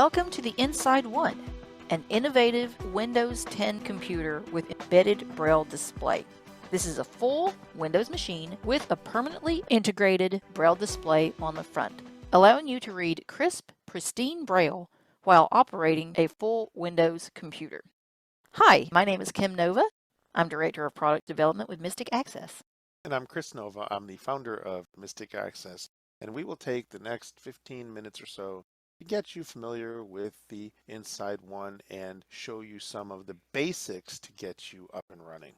Welcome to the insideONE, an innovative Windows 10 computer with embedded Braille display. This is a full Windows machine with a permanently integrated Braille display on the front, allowing you to read crisp, pristine Braille while operating a full Windows computer. Hi, my name is Kim Nova. I'm Director of Product Development with Mystic Access. And I'm Chris Nova. I'm the founder of Mystic Access, and we will take the next 15 minutes or so to get you familiar with the insideONE and show you some of the basics to get you up and running.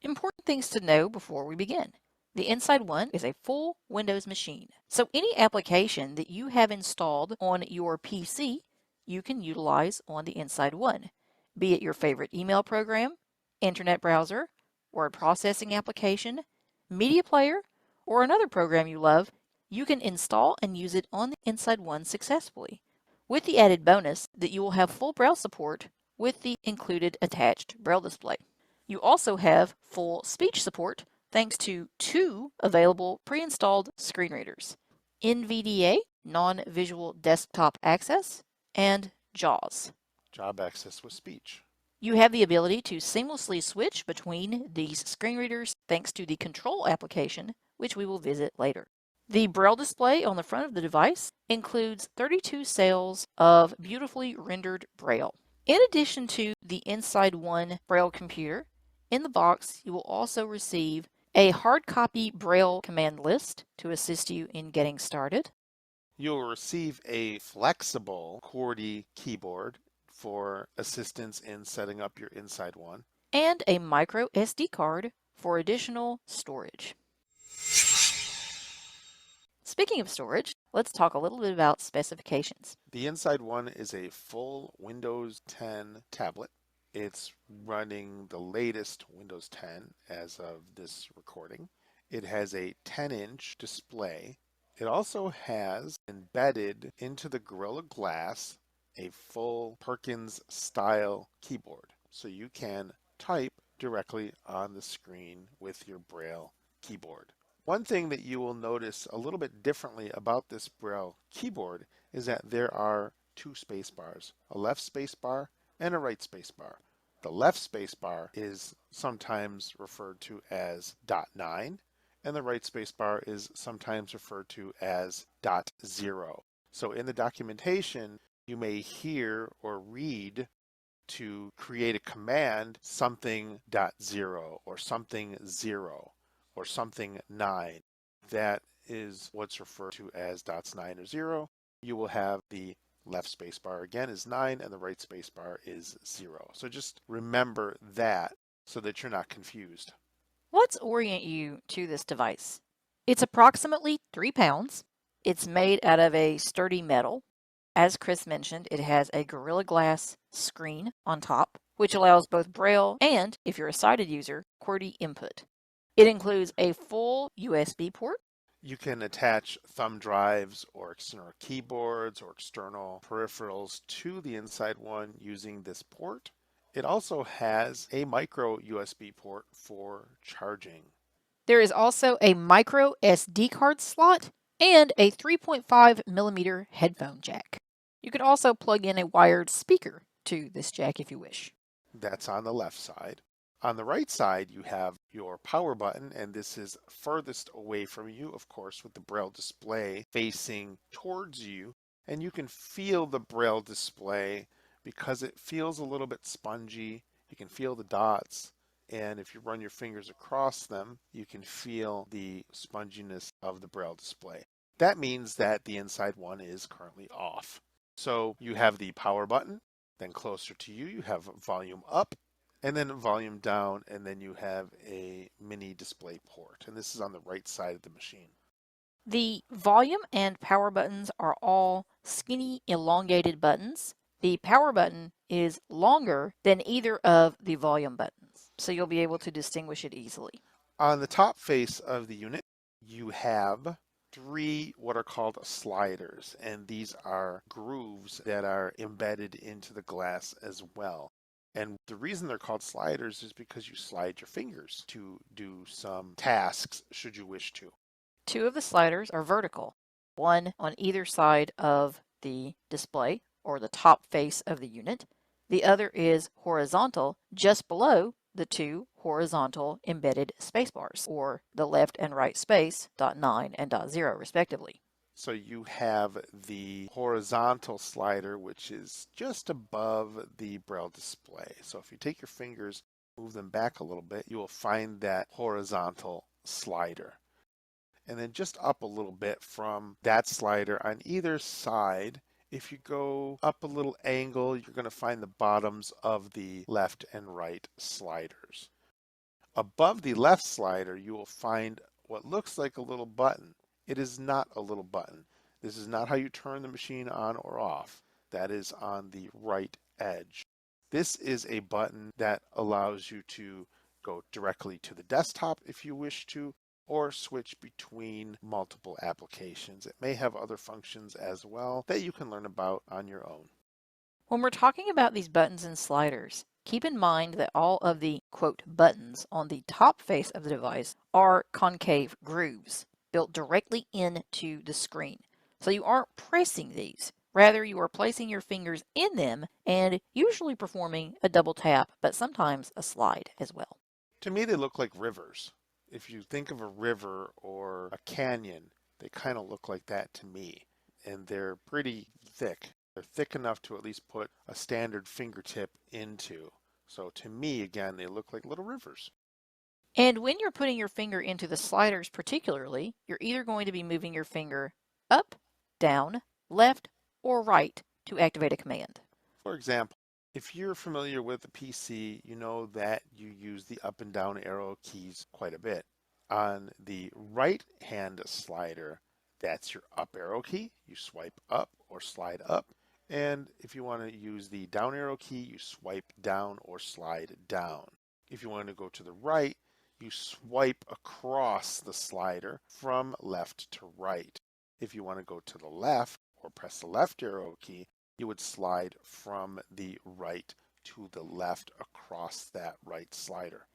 Important things to know before we begin. The insideONE is a full Windows machine, so any application that you have installed on your PC, you can utilize on the insideONE, be it your favorite email program, internet browser, word processing application, media player, or another program you love. You can install and use it on the insideONE successfully, with the added bonus that you will have full Braille support with the included attached Braille display. You also have full speech support thanks to two available pre-installed screen readers, NVDA, Non-Visual Desktop Access, and JAWS. Job access with speech. You have the ability to seamlessly switch between these screen readers thanks to the control application, which we will visit later. The Braille display on the front of the device includes 32 cells of beautifully rendered Braille. In addition to the insideONE Braille computer, in the box you will also receive a hard copy Braille command list to assist you in getting started. You'll receive a flexible QWERTY keyboard for assistance in setting up your insideONE. And a micro SD card for additional storage. Speaking of storage, let's talk a little bit about specifications. The insideONE is a full Windows 10 tablet. It's running the latest Windows 10 as of this recording. It has a 10-inch display. It also has embedded into the Gorilla Glass a full Perkins style keyboard. So you can type directly on the screen with your Braille keyboard. One thing that you will notice a little bit differently about this Braille keyboard is that there are two space bars, a left space bar and a right space bar. The left space bar is sometimes referred to as .9, and the right space bar is sometimes referred to as .0. So in the documentation, you may hear or read to create a command something .0 or something 0 or something 9. That is what's referred to as dots 9 or 0. You will have the left space bar again is 9 and the right space bar is 0. So just remember that so that you're not confused. Let's orient you to this device. It's approximately 3 pounds. It's made out of a sturdy metal. As Chris mentioned, it has a Gorilla Glass screen on top, which allows both Braille and, if you're a sighted user, QWERTY input. It includes a full USB port. You can attach thumb drives or external keyboards or external peripherals to the insideONE using this port. It also has a micro USB port for charging. There is also a micro SD card slot and a 3.5 millimeter headphone jack. You can also plug in a wired speaker to this jack if you wish. That's on the left side. On the right side, you have your power button, and this is furthest away from you, of course, with the Braille display facing towards you. And you can feel the Braille display because it feels a little bit spongy. You can feel the dots, and if you run your fingers across them, you can feel the sponginess of the Braille display. That means that the insideONE is currently off. So you have the power button, then closer to you, you have volume up, and then volume down, and then you have a mini display port. And this is on the right side of the machine. The volume and power buttons are all skinny, elongated buttons. The power button is longer than either of the volume buttons, so you'll be able to distinguish it easily. On the top face of the unit, you have 3 what are called sliders, and these are grooves that are embedded into the glass as well. And the reason they're called sliders is because you slide your fingers to do some tasks should you wish to. 2 of the sliders are vertical, one on either side of the display or the top face of the unit. The other is horizontal just below the two horizontal embedded spacebars, or the left and right space, .9 and .0 respectively. So you have the horizontal slider, which is just above the Braille display. So if you take your fingers, move them back a little bit, you will find that horizontal slider. And then just up a little bit from that slider on either side, if you go up a little angle, you're going to find the bottoms of the left and right sliders. Above the left slider, you will find what looks like a little button. It is not a little button. This is not how you turn the machine on or off. That is on the right edge. This is a button that allows you to go directly to the desktop if you wish to, or switch between multiple applications. It may have other functions as well that you can learn about on your own. When we're talking about these buttons and sliders, keep in mind that all of the, quote, buttons on the top face of the device are concave grooves built directly into the screen. So you aren't pressing these. Rather, you are placing your fingers in them and usually performing a double tap, but sometimes a slide as well. To me, they look like rivers. If you think of a river or a canyon, they kind of look like that to me. And they're pretty thick. They're thick enough to at least put a standard fingertip into. So to me, again, they look like little rivers. And when you're putting your finger into the sliders particularly, you're either going to be moving your finger up, down, left, or right to activate a command. For example, if you're familiar with a PC, you know that you use the up and down arrow keys quite a bit. On the right hand slider, that's your up arrow key. You swipe up or slide up. And if you want to use the down arrow key, you swipe down or slide down. If you want to go to the right, you swipe across the slider from left to right. If you want to go to the left or press the left arrow key, you would slide from the right to the left across that right slider.